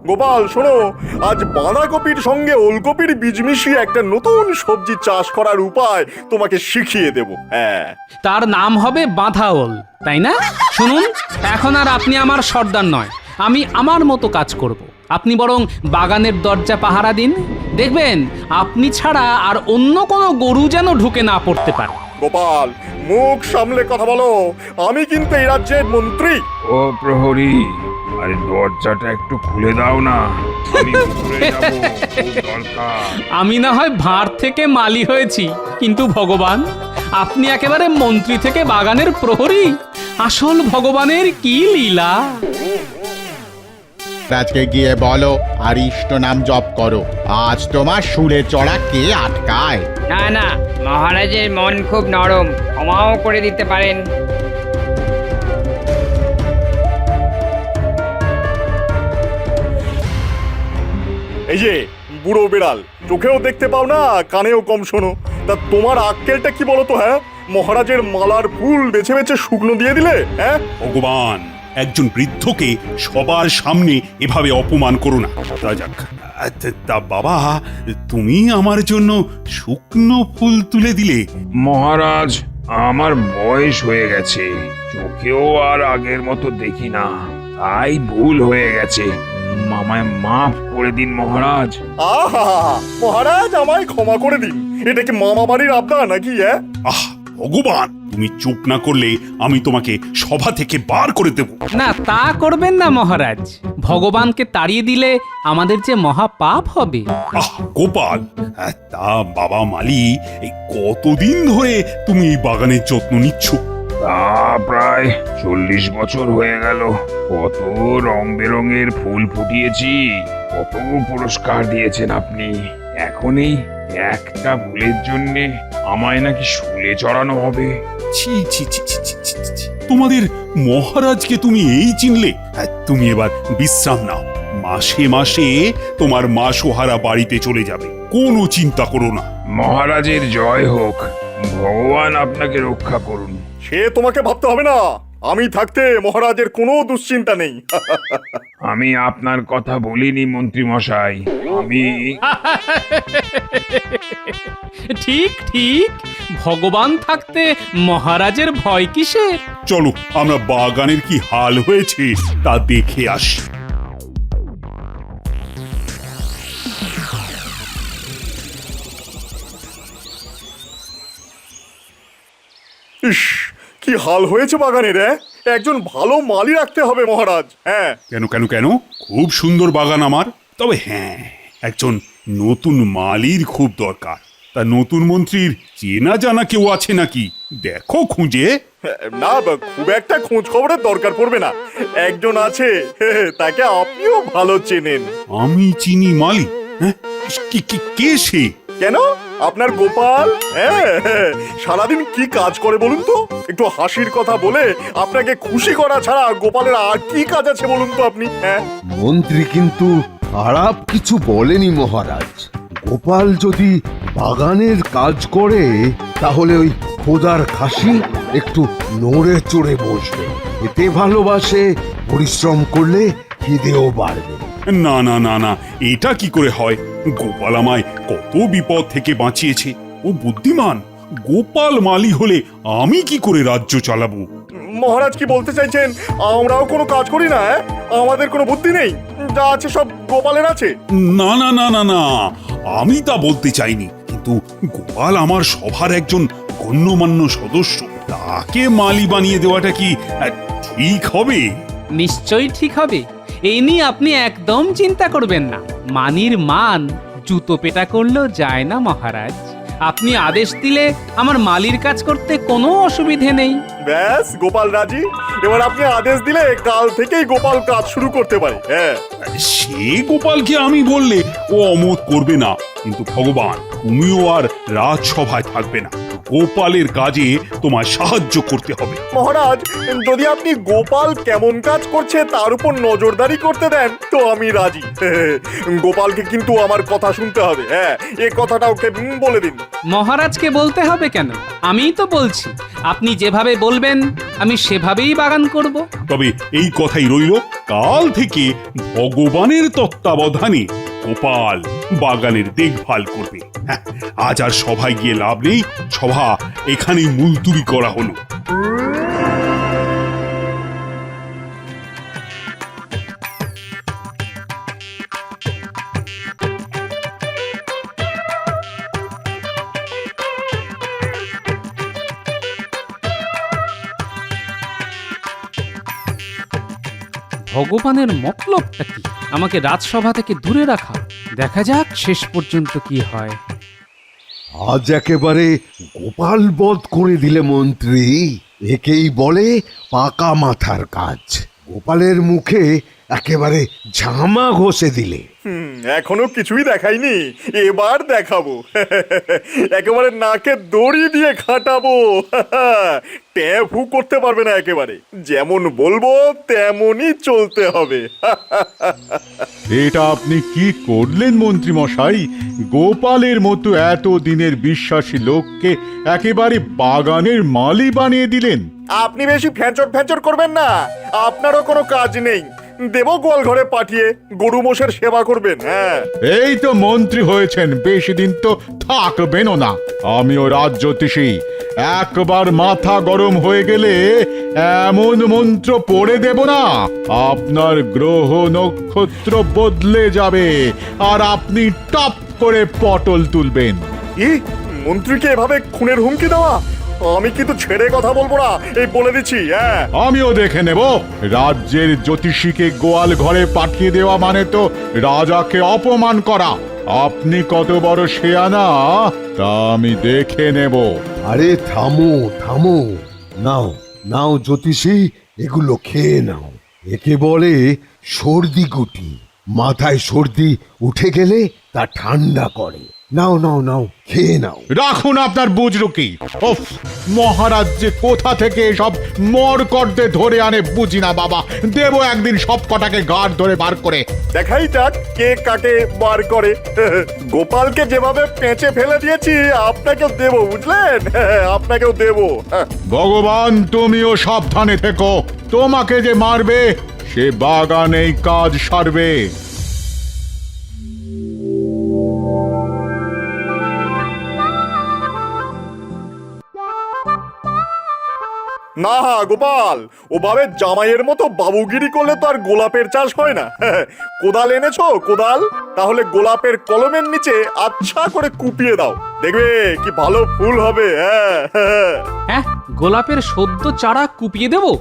গোপাল শোনো, আজ বাঁধাকপির সঙ্গে ওলকপির বীজ মিশিয়ে একটা নতুন সবজি চাষ করার উপায় তোমাকে শিখিয়ে দেব। হ্যাঁ, তার নাম হবে বাঁধাওল, তাই না? শুনুন, এখন আর আপনি আমার সর্দার নয়, আমি আমার মতো কাজ করব। আপনি বরং বাগানের দরজা পাহারা দিন, দেখবেন আপনি ছাড়া আর অন্য কোনো গরু যেন ঢুকে না পড়তে পারে। গোপাল মুখ সামলে কথা বলো, আমি কিন্তু এই রাজ্যের মন্ত্রী। ও প্রহরী, আরে দরজাটা একটু খুলে দাও না, আমি ভিতরে যাবো, খুব দরকার। আমি না হয় ভাঁড় থেকে মালি হয়েছি, কিন্তু ভগবান, আপনি একেবারে মন্ত্রী থেকে বাগানের প্রহরী। আসল ভগবানের কি লীলা! রাজকে গিয়ে বলো আর ইষ্ট নাম জপ করো। আজ তোমার সুরে চড়া কে আটকায়? না না, মহারাজের মন খুব নরম, ক্ষমাও করে দিতে পারেন। এই যে বুড়ো বিড়াল, চোখেও দেখতে পাও না, কানেও কম শোনো, তা তোমার আক্কেলটা কি বলো তো? হ্যাঁ, মহারাজের মালার ফুল বেছে বেছে শুকনো দিয়ে দিলে। হ্যাঁ, ভগবান, একজন বৃদ্ধকে সবার সামনে এভাবে অপমান করো না। তা যাক, তা বাবা, তুমি আমার জন্য শুকনো ফুল তুলে দিলে? মহারাজ, আমার বয়স হয়ে গেছে, চোখেও আর আগের মতো দেখি না, তাই ভুল হয়ে গেছে, আমায় মাফ করে দিন মহারাজ। আহা, মহারাজ আমায় ক্ষমা করে দিন, এটা কি মামা বাড়ির আবদার নাকি? হ্যাঁ, আহ ভগবান, তুমি চুপ না করলে আমি তোমাকে সভা থেকে বার করে দেব। না, তা করবেন না মহারাজ। ভগবানকে তাড়িয়ে দিলে আমাদের যে মহা পাপ হবে। আহ গোপাল, তা বাবা মালি, এই কতদিন ধরে তুমি এই বাগানের যত্ন নিচ্ছ? তা প্রায় 40 বছর হয়ে গেল। কত রং বেরঙের ফুল ফুটিয়েছি, কত পুরস্কার দিয়েছেন আপনি। এখনই একটা ভুলের জন্যে আমায় নাকি শুলে চড়ানো হবে? ছি ছি ছি ছি ছি ছি ছি। তোমাদের মহারাজকে তুমি এই চিনলে? তুমি এবার বিশ্রাম নাও, মাসে মাসে তোমার মাসোহারা বাড়িতে চলে যাবে, কোনো চিন্তা করো না। মহারাজের জয় হোক, ভগবান আপনাকে রক্ষা করুন। সে তোমাকে ভাবতে হবে না, আমি থাকতে মহারাজের কোনো দুশ্চিন্তা নেই। আমি আপনার কথা বলিনি মন্ত্রী মশাই, আমি ঠিক ঠিক, ভগবান থাকতে মহারাজের ভয় কিসের? চলো আমরা বাগানের কি হাল হয়েছে তা দেখে আসি। ইস, কি হাল হয়েছে বাগানের! একজন ভালো মালি রাখতে হবে মহারাজ। হ্যাঁ, কেন কেন কেন, খুব সুন্দর বাগান আমার, তবে হ্যাঁ, একজন নতুন মালির খুব দরকার। তা নতুন মন্ত্রীর চেনা জানা কেউ আছে নাকি? দেখো খুঁজে। না, খুব একটা খোঁজ খবরের দরকার পড়বে না, একজন আছে, তাকে আপনিও ভালো চেনেন। আমি চিনি মালি? হ্যাঁ, কে সে? কেন, আপনার গোপাল। হ্যাঁ, সারাদিন কি কাজ করে বলুন তো? একটু হাসির কথা বলে আপনাকে খুশি করা ছাড়া গোপালের আর কি কাজ আছে বলুন তো আপনি? হ্যাঁ, মন্ত্রী কিন্তু খারাপ কিছু বলেনি মহারাজ। গোপাল যদি বাগানের কাজ করে তাহলে ওই খোদার খাসি একটু নড়ে চড়ে বসবে, এতে ভালোবাসে, পরিশ্রম করলে খিদেও বাড়বে। না না না না, এটা কি করে হয়? গোপাল আমায় কত বিপদ থেকে বাঁচিয়েছে, ও বুদ্ধিমান। গোপাল মালি হলে আমি কি করে রাজ্য চালাবো? মহারাজ কি বলতে চাইছেন? আমরাও কোনো কাজ করি না? আমাদের কোনো বুদ্ধি নেই? যা আছে সব গোপালের আছে? না না না না না, আমি তা বলতে চাইনি, কিন্তু গোপাল আমার সভার একজন গণ্যমান্য সদস্য, তাকে মালি বানিয়ে দেওয়াটা কি ঠিক হবে? নিশ্চয়ই ঠিক হবে, এই নিয়ে আপনি একদম চিন্তা করবেন না। মানির মান জুতো পেটা করলেও যায় না মহারাজ। আপনি আদেশ দিলে আমার মালির কাজ করতে কোনো অসুবিধে নেই। ব্যাস, গোপাল রাজি। এবার আপনি আদেশ দিলে কাল থেকেই গোপাল কাজ শুরু করতে পারে। হ্যাঁ, সে গোপালকে আমি বললে ও অমত করবে না, কিন্তু ভগবান, তুমিও আর রাজসভায় থাকবে না, গোপালের কাজে তোমার সাহায্য করতে হবে। মহারাজ, যদি আপনি গোপাল কেমন কাজ করছে তার উপর নজরদারি করতে দেন তো আমি রাজি। গোপালকে কিন্তু আমার কথা শুনতে হবে, হ্যাঁ, এ কথাটা ওকে বলে দিন। মহারাজকে বলতে হবে কেন? আমিই তো বলছি, আপনি যেভাবে বলবেন আমি সেভাবেই বাগান করব। তবে এই কথাই রইল, কাল থেকে ভগবানের তত্ত্বাবধানে গোপাল বাগানের দেখভাল করবে। হ্যাঁ, আজ আর সভায় গিয়ে লাভ নেই, সভা এখানেই মুলতুবি করা হলো। ভগবানের মতলবটা কি? আমাকে রাজসভা থেকে দূরে রাখা। দেখা যাক শেষ পর্যন্ত কি হয়। আজ একেবারে গোপাল বধ করে দিলে মন্ত্রী। একেই বলে পাকা মাথার কাজ। গোপালের মুখে একেবারে ঝামা ঘষে দিলে। এখনো কিছুই দেখাইনি, এবার দেখাবো। একেবারে নাকে দড়ি দিয়ে খাটাবো। ট্যাফু করতে পারবে না একেবারে, যেমন বলবো তেমনই চলতে হবে। এটা আপনি কি করলেন মন্ত্রী মশাই? গোপালের মতো এত দিনের বিশ্বাসী লোককে একেবারে বাগানের মালি বানিয়ে দিলেন। আপনি বেশি ফ্যাঁচর ফ্যাঁচর করবেন না, আপনারও কোনো কাজ নেই। দেব গোয়াল ঘরে পাঠিয়ে গরু মোষের সেবা করবেন। হ্যাঁ, এই তো মন্ত্রী হয়েছেন, বেশি দিন তো থাকবেনও না। আমিও রাজ্যোতিষী, একবার মাথা গরম হয়ে গেলে এমন মন্ত্র পড়ে দেব না, আপনার গ্রহ নক্ষত্র বদলে যাবে আর আপনি টপ করে পটল তুলবেন। কি মন্ত্রীকে এভাবে খুনের হুমকি দেওয়া? আমি কিন্তু ছেড়ে কথা বলবো না, এই বলে দিচ্ছি। হ্যাঁ, আমিও দেখে নেব। রাজ্যের জ্যোতিষীকে গোয়াল ঘরে পাঠিয়ে দেওয়া মানে তো রাজাকে অপমান করা। আপনি কত বড় শেয়ানা তা আমি দেখে নেব। আরে থামো থামো, নাও নাও জ্যোতিষী, এগুলো খেয়ে নাও। একে বলে সর্দি গুটি। মাথায় সর্দি উঠে গেলে তা ঠান্ডা করে। নাও নাও নাও, খেয়ে নাও। রাখুন আপনার বুজরুকি। ওফ, মহারাজ যে কোথা থেকে সব মরকটে ধরে আনে বুঝি না বাবা। দেব একদিন সব কটাকে গাঢ় ধরে বার করে। দেখাই যাক কে কাকে বার করে। গোপালকে যেভাবে পেঁচে ফেলে দিয়েছি আপনাকেও দেবো, বুঝলেন? আপনাকেও দেবো। ভগবান তুমিও সাবধানে থেকো, তোমাকে যে মারবে সে বাগানেই কাজ সারবে। না গোপাল, ওভাবে জামাইয়ের মতো বাবুগিরি করলে তো আর গোলাপের চাষ হয় না। কোদাল এনেছো? কোদাল, তাহলে গোলাপের কলমের নিচে আচ্ছা করে কুপিয়ে দাও, দেখবে কি ভালো ফুল হবে। হ্যাঁ, গোলাপের সদ্য চারা কুপিয়ে দেবো?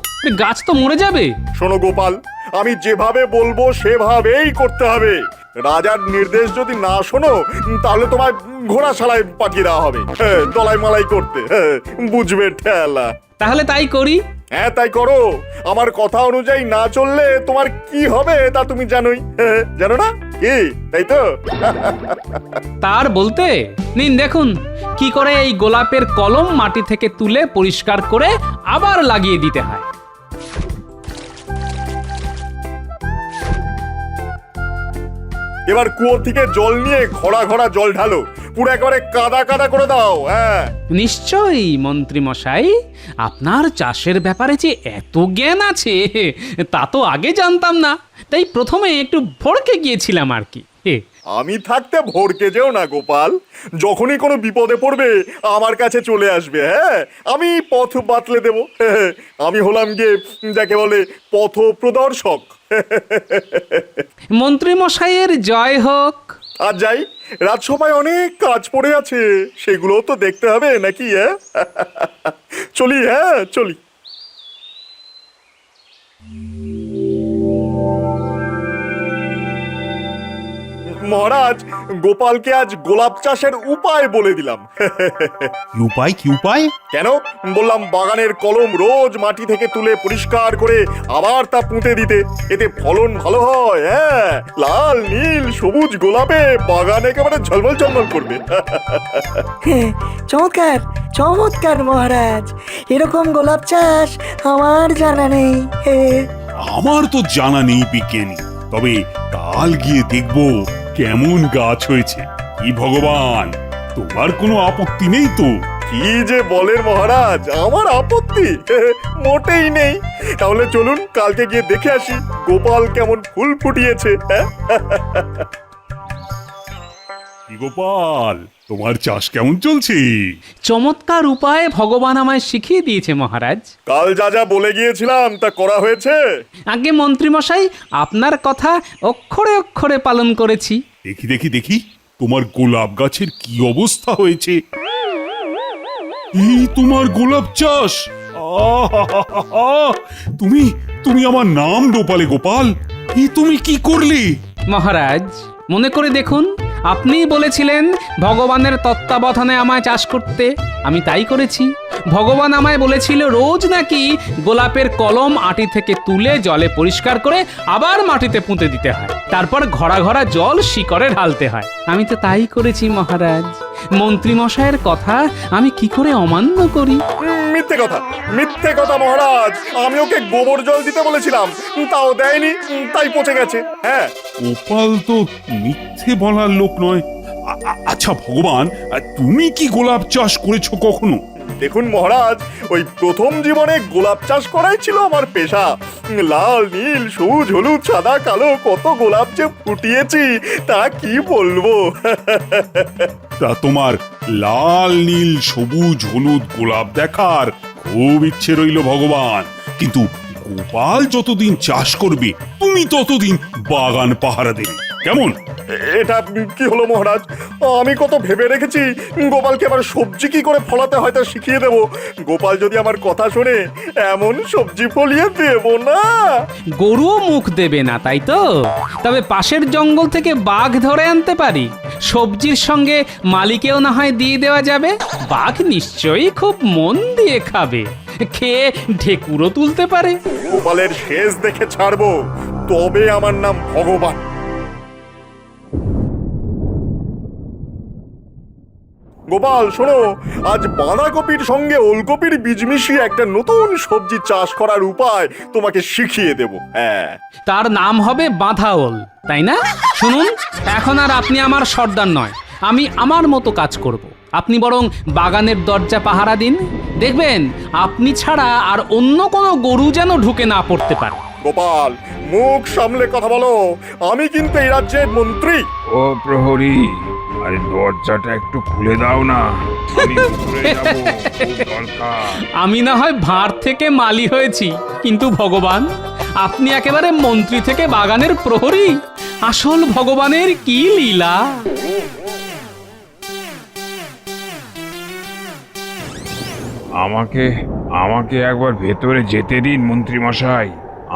গাছ তো মরে যাবে। শোনো গোপাল, আমি যেভাবে বলবো সেভাবেই করতে হবে। রাজার নির্দেশ যদি না শোনো তাহলে তোমার ঘোড়াশালায় পাঠিয়ে দেওয়া হবে দলাই মালাই করতে। বুঝবে ঠেলা। তাহলে তাই করি। হ্যাঁ, তাই করো। আমার কথা অনুযায়ী না চললে তোমার কি হবে তা তুমি জানোই। জানো না কি? তাই তো। তার বলতে নিন, দেখুন কি করে এই গোলাপের কলম মাটি থেকে তুলে পরিষ্কার করে আবার লাগিয়ে দিতে হয়। এবার কুয়ো থেকে জল নিয়ে ঘড়া ঘড়া জল ঢালো, পুরো একেবারে কাদা কাদা করে দাও। হ্যাঁ, নিশ্চয়ই মন্ত্রী মশাই, আপনার চাষের ব্যাপারে যে এত জ্ঞান আছে তা তো আগে জানতাম না, তাই প্রথমে একটু ভড়কে গিয়েছিলাম আর কি। আমি থাকতে ভরকে যেও না গোপাল, যখনই কোনো বিপদে পড়বে আমার কাছে চলে আসবে। হ্যাঁ, আমি পথ বাতলে দেব। আমি হলাম গিয়ে যাকে বলে পথ প্রদর্শক। মন্ত্রী মশাইয়ের জয় হোক। আর যাই, রাজসভায় অনেক কাজ পড়ে আছে, সেগুলো তো দেখতে হবে নাকি? হ্যাঁ, চলি। হ্যাঁ, চলি। মহারাজ, গোপালকে আজ গোলাপ চাষের উপায় বলে দিলাম। কি উপায় কি উপায়? কেন? বললাম বাগানের কলম রোজ মাটি থেকে তুলে পরিষ্কার করে আবার তা পুঁতে দিতে, এতে ফলন ভালো হয়। হ্যাঁ, লাল নীল সবুজ গোলাপে বাগান একেবারে ঝলমল ঝলমল করবে। চমৎকার চমৎকার মহারাজ, এরকম গোলাপ চাষ আমার জানা নেই। আমার তো জানা নেই বিজ্ঞানী, তবে কাল গিয়ে দেখবো কেমন গাছ হয়েছে। কি ভগবান, তোমার কোনো আপত্তি নেই তো? কি যে বলেন মহারাজ, আমার আপত্তি মোটেই নেই। তাহলে চলুন কালকে গিয়ে দেখে আসি গোপাল কেমন ফুল ফুটিয়েছে। হ্যাঁ, কি গোপাল, তোমার চাষ কেমন চলছে? চমৎকার উপায় ভগবান আমায় শিখিয়ে দিয়েছে মহারাজ। কাল যা যা বলে গিয়েছিলাম তা করা হয়েছে? আগে মন্ত্রীমশাই, আপনার কথা অক্ষরে অক্ষরে পালন করেছি। দেখি দেখি দেখি তোমার গোলাপ গাছের কি অবস্থা হয়েছে। এই তোমার গোলাপ চাষ! আহাহাহা! তুমি তুমি আমার নাম ডোপালে গোপাল। তুমি কি করলে? মহারাজ, মনে করে দেখুন, আপনিই বলেছিলেন ভগবানের তত্ত্বাবধানে আমায় চাষ করতে, আমি তাই করেছি। ভগবান আমায় বলেছিল রোজ নাকি গোলাপের কলম আটি থেকে তুলে জলে পরিষ্কার করে আবার মাটিতে পুঁতে দিতে হয়, তারপর ঘড়া ঘড়া জল শিকড়ে ঢালতে হয়। আমি তো তাই করেছি মহারাজ। মন্ত্রী মশাইয়ের কথা আমি কি করে অমান্য করি? মিথ্যে কথা, মিথ্যে কথা মহারাজ। আমি ওকে গোবর জল দিতে বলেছিলাম, তাও দেয়নি, তাই পচে গেছে। হ্যাঁ, গোপাল তো মিথ্যে বলার লোক নয়। আচ্ছা ভগবান, তুমি কি গোলাপ চাষ করেছো কখনো? দেখুন মহারাজ, ওই প্রথম জীবনে গোলাপ চাষ করাই ছিল আমার পেশা। লাল নীল সবুজ হলুদ সাদা কালো কত গোলাপ যে ফুটিয়েছি তা কি বলবো। তা তোমার লাল নীল সবুজ হলুদ গোলাপ দেখার খুব ইচ্ছে রইল ভগবান, কিন্তু গোপাল যতদিন চাষ করবে তুমি ততদিন বাগান পাহারা দেবে, কেমন? এটা কি হলো মহারাজ? আমি কত ভেবে রেখেছি গোপালকে আবার সবজি কি করে ফলাতে হয় তা শিখিয়ে দেব। গোপাল যদি আমার কথা শোনে এমন সবজি ফলিয়ে দেব না। গরুও মুখ দেবে না, তাই তো? তবে পাশের জঙ্গল থেকে বাঘ ধরে আনতে পারি, সবজির সঙ্গে মালিকেও না হয় দিয়ে দেওয়া যাবে। বাঘ নিশ্চয়ই খুব মন দিয়ে খাবে, খেয়ে ঢেকুরও তুলতে পারে। গোপালের শেষ দেখে ছাড়বো, তবে আমার নাম ভগবান। গোপাল শোনো, আজ বাঁধাকপির সঙ্গে ওলকপির বীজ মিশিয়ে একটা নতুন সবজি চাষ করার উপায় তোমাকে শিখিয়ে দেব। হ্যাঁ, তার নাম হবে বাঁধাওল, তাই না? শুনুন, এখন আর আপনি আমার সর্দার নয়, আমি আমার মতো কাজ করব। আপনি বরং বাগানের দরজা পাহারা দিন, দেখবেন আপনি ছাড়া আর অন্য কোনো গরু যেন ঢুকে না পড়তে পারে। গোপাল মুখ সামলে কথা বলো, আমি কিন্তু এই রাজ্যের মন্ত্রী। ও প্রহরী, আরে দরজাটা একটু খুলে দাও না, আমি উপরে যাবো, খুব দরকার। আমি না হয় ভাঁড় থেকে মালি হয়েছি, কিন্তু ভগবান, আপনি একেবারে মন্ত্রী থেকে বাগানের প্রহরী। আসল ভগবানের কি লীলা! আমাকে আমাকে একবার ভেতরে যেতে দিন মন্ত্রী মশাই,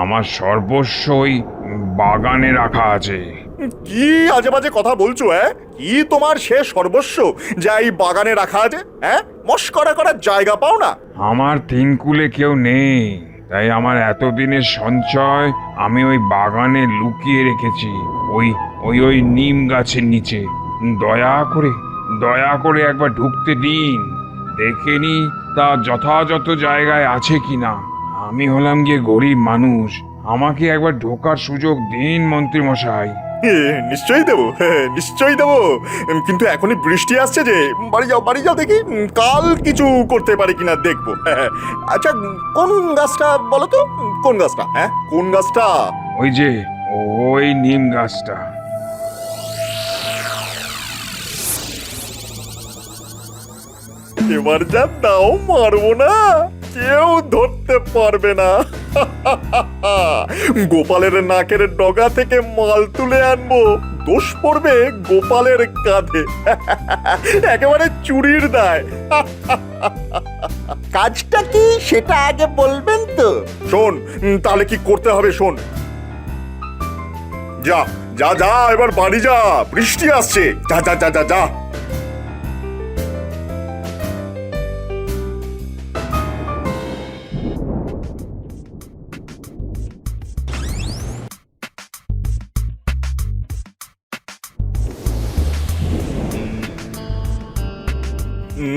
আমার সর্বস্ব ওই বাগানে রাখা আছে। কি আজে বাজে কথা বলছো? কি তোমার সে সর্বস্ব যা এই বাগানে রাখা আছে? মস্করা করার জায়গা পাও না? আমার তিন কুলে কেউ নেই, তাই আমার এতদিনের সঞ্চয় আমি ওই বাগানে লুকিয়ে রেখেছি, ওই ওই ওই নিম গাছের নিচে। দয়া করে একবার ঢুকতে দিন, দেখে নি তা যথাযথ জায়গায় আছে কিনা। আমি হলাম গিয়ে গরিব মানুষ, আমাকে একবার ঢোকার সুযোগ দিন মন্ত্রী মশাই। নিশ্চয়ই দেবো, নিশ্চয়ই দেবো, কিন্তু এখনই বৃষ্টি আসছে যে। বাড়ি যাও দেখি, কাল কিছু করতে পারি কিনা দেখবো। আচ্ছা, কোন গাছটা বলো তো? কোন গাছটা? কোন গাছটা? ওই যে ওই নিম গাছটা। এবার যা দাও মারবো না, কেউ ধরতে পারবে না। গোপালের নাকের ডগা থেকে মাল তুলে আনবো, দোষ পড়বে গোপালের কাঁধে। একেবারে চুরির দায়। কাজটা কি সেটা আগে বলবেন তো? শোন, তাহলে কি করতে হবে শোন। যা যা যা এবার বাড়ি যা, বৃষ্টি আসছে, যা যা যা যা যা।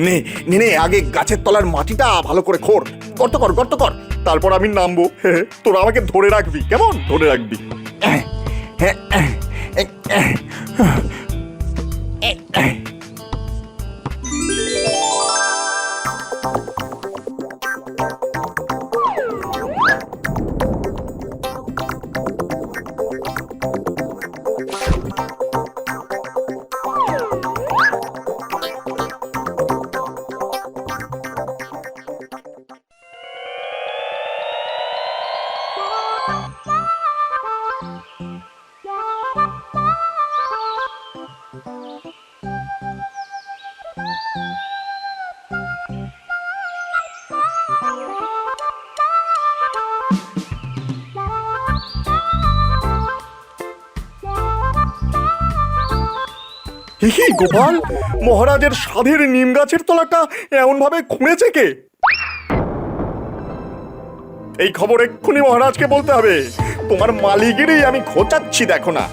নে নে নে, আগে গাছের তলার মাটিটা ভালো করে খোঁড়, গর্ত কর গর্ত কর, তারপর আমি নামবো। তোরা আমাকে ধরে রাখবি, কেমন ধরে রাখবি। কি গোপাল, মহারাজের সাধের নিম গাছের তলাটা এমন ভাবে খুঁড়েছে কে? এই খবর এক্ষুনি মহারাজকে বলতে হবে। তোমার মালিগিরি আমি খোঁচাচ্ছি, দেখো না।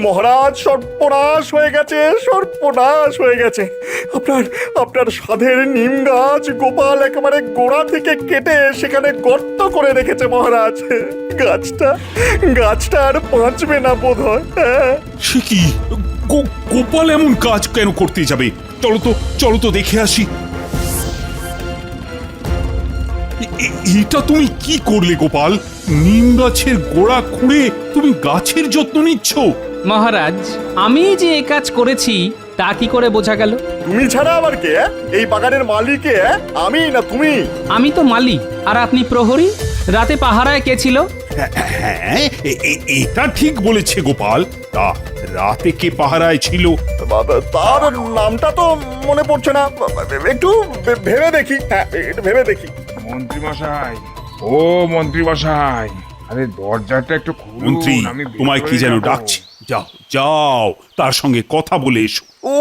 মহারাজ, সর্বনাশ হয়ে গেছে, সর্বনাশ হয়ে গেছে। আপনার আপনার সাধের নিম গাছ গোপাল একেবারে গোড়া থেকে কেটে সেখানে গর্ত করে রেখেছে মহারাজ। গাছটা আর বাঁচবে না বোধ হয়। সে কি, গোপাল এমন কাজ কেন করতে যাবে? চলো তো দেখে আসি। এটা তুমি কি করলে গোপাল? নিম গাছের গোড়া খুঁড়ে তুমি গাছের যত্ন নিচ্ছ? মহারাজ, আমি যে এই কাজ করেছি তা কি করে বোঝা গেল? তুমি ছাড়া আবার কে? এই বাগানের মালিক কে? আমি না তুমি? আমি তো মালি, আর আপনি প্রহরী। রাতে পাহারায় কে ছিল? হ্যাঁ, এটা ঠিক বলেছে গোপাল। তা রাতে কে পাহারায় ছিল? তার নামটা তো মনে পড়ছে না, একটু ভেবে দেখি। হ্যাঁ, একটু ভেবে দেখি। মন্ত্রী মশাই, ও মন্ত্রী মশাই, আরে দরজাটা একটু খুলুন। মন্ত্রী, আমি তোমায় কি ভেতরে যেন যাবো। ডাকছে। যাও যাও, তার সঙ্গে কথা বলে এসো। ও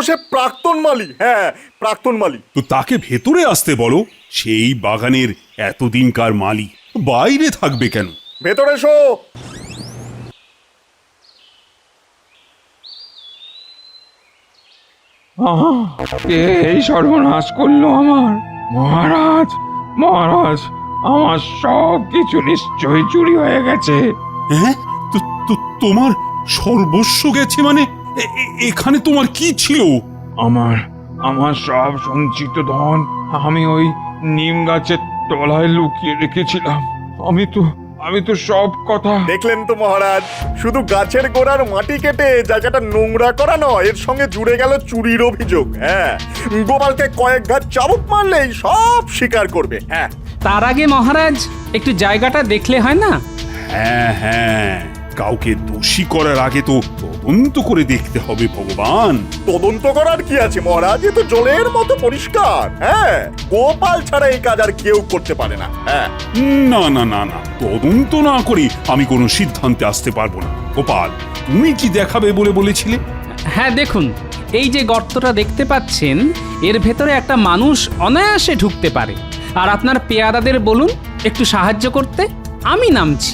সে প্রাক্তন মালি। হ্যাঁ, প্রাক্তন মালি। তো তাকে ভেতরে আসতে বলো। সেই বাগানের এতদিনকার মালি, বাইরে থাকবে কেন? ভেতরে এসো। কে এই সর্বনাশ করলো আমার? মহারাজ, মহারাজ, আমার সব কিছু নিশ্চয়ই চুরি হয়ে গেছে। হ্যাঁ, তোমার সর্বস্ব গেছে মানে? এখানে তোমার কি ছিল? আমার সব সঞ্চিত ধন আমি ওই নিম গাছের তলায় লুকিয়ে রেখেছিলাম। আমি তো সব কথা। দেখলেন তো মহারাজ, শুধু গাছের গোড়ার মাটি কেটে জায়গাটা নোংরা করা নয়, এর সঙ্গে জুড়ে গেল চুরির অভিযোগ। হ্যাঁ, গোপালকে কয়েক ঘাত চাবুক মারলেই সব স্বীকার করবে। হ্যাঁ, তার আগে মহারাজ একটু জায়গাটা দেখলে হয় না? হ্যাঁ, কাউকে দোষী করার আগে তো তদন্ত করে দেখতে হবে ভগবান। তদন্ত করার কি আছে মহারাজ? এ তো জলের মতো পরিষ্কার। হ্যাঁ, গোপাল ছাড়া এই কাজ আর কেউ করতে পারে না। হ্যাঁ, না না না না, তদন্ত না করে আমি কোনো সিদ্ধান্তে আসতে পারবো না। গোপাল, তুমি কি দেখাবে বলে বলেছিলে? হ্যাঁ, দেখুন, এই যে গর্তটা দেখতে পাচ্ছেন, এর ভেতরে একটা মানুষ অনায়াসে ঢুকতে পারে। আর আপনার পেয়াদাদের বলুন একটু সাহায্য করতে, আমি নামছি।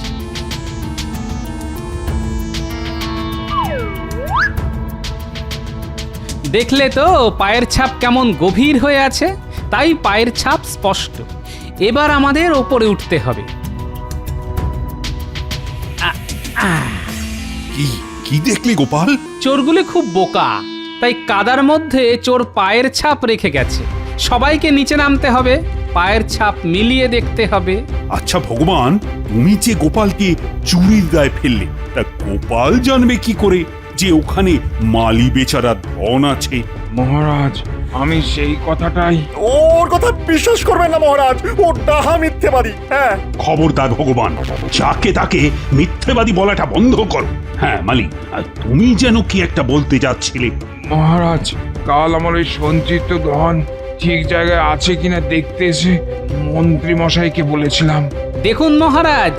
দেখলে তো পায়ের ছাপ কেমন গভীর হয়ে আছে? তাই পায়ের ছাপ স্পষ্ট। এবার আমাদের ওপরে উঠতে হবে। কি দেখলে গোপাল? চোরগুলি খুব বোকা, তাই কাদার মধ্যে চোর পায়ের ছাপ রেখে গেছে। সবাইকে নিচে নামতে হবে, পায়ের ছাপ মিলিয়ে দেখতে হবে। আচ্ছা ভগবান, তুমি যে গোপালকে চুরির দায় ফেললে, তা গোপাল জানবে কি করে যে ওখানে মালি বেচারা ধন আছে? মহারাজ, আমি সেই কথাটাই। ওর কথা বিশ্বাস করবেন না মহারাজ, ও ডাহা মিথ্যেবাদী। হ্যাঁ, খবরদার ভগবান, যাকে তাকে মিথ্যেবাদী বলাটা বন্ধ করো। হ্যাঁ মালি, আর তুমি যেন কি একটা বলতে যাচ্ছিলে। মহারাজ, কাল আমার ওই সঞ্চিত ধন ঠিক জায়গায় আছে কিনা দেখতে এসে মন্ত্রী মশাইকে বলেছিলাম। দেখুন মহারাজ,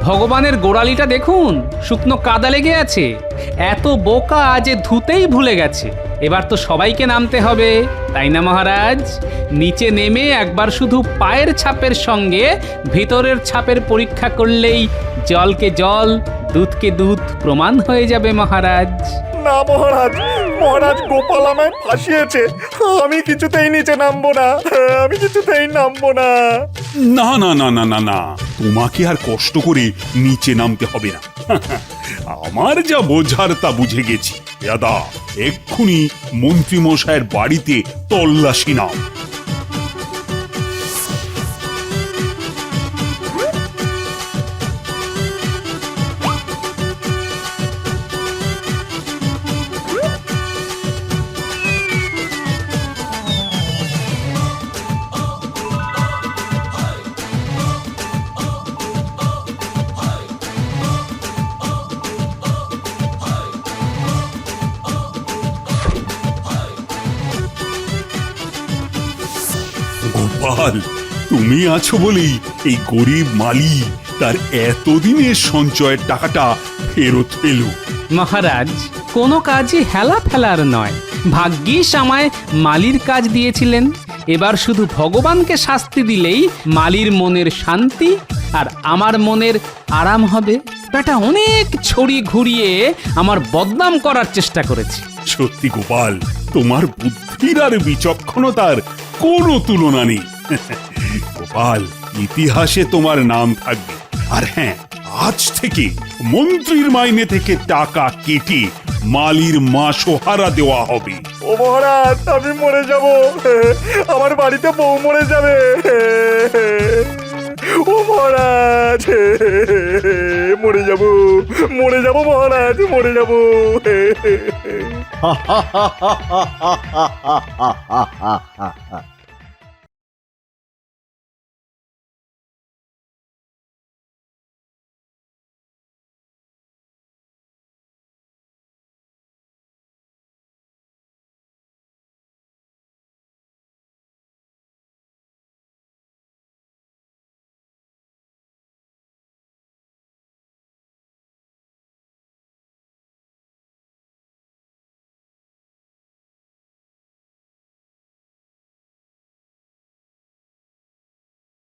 ভগবানের গোড়ালিটা দেখুন, শুকনো কাদা লেগে আছে। এত বোকা যে ধুতেই ভুলে গেছে। এবার তো সবাইকে নামতে হবে, তাই না মহারাজ? নিচে নেমে একবার শুধু পায়ের ছাপের সঙ্গে ভিতরের ছাপের পরীক্ষা করলেই জলকে জল, দুধকে দুধ প্রমাণ হয়ে যাবে মহারাজ। না মহারাজ, মহারাজ গোপাল আমায় ফাঁসিয়েছে। আমি কিছুতেই নিচে নামবো না, আমি কিছুতেই নামবো না। না না না না না না, তোমাকে আর কষ্ট করে নিচে নামতে হবে না। আমার যা বোঝার তা বুঝে গেছি। দাদা, এক্ষুনি মন্ত্রী মশাইয়ের বাড়িতে তল্লাশি নাও। গোপাল, তুমি আছো বলেই এই গরিব মালি তার এতদিনের সঞ্চয়ের টাকাটা ফেরত পেল। মহারাজ, কোনো কাজই হেলা ফেলার নয়। ভাগ্যিস আমায় মালির কাজ দিয়েছিলেন। এবার শুধু ভগবানকে শাস্তি দিলেই মালির মনের শান্তি আর আমার মনের আরাম হবে। বেটা অনেক ছড়ি ঘুরিয়ে আমার বদনাম করার চেষ্টা করেছে। সত্যি গোপাল, তোমার বুদ্ধির আর বিচক্ষণতার কোনো তুলনা নেই। গোপাল, ইতিহাসে তোমার নাম থাকবে। আর হ্যাঁ, আজ থেকে মন্ত্রীর মাইনে থেকে টাকা কেটে মালির মাসোহারা দেওয়া হবে। ও মহারাজ, আমি মরে যাব, আমার বাড়িতে বউ মরে যাবে। ও মহারাজ, মরে যাব, মরে যাব মহারাজ, মরে যাব। হা হা হা হা হা হা হা হা হা।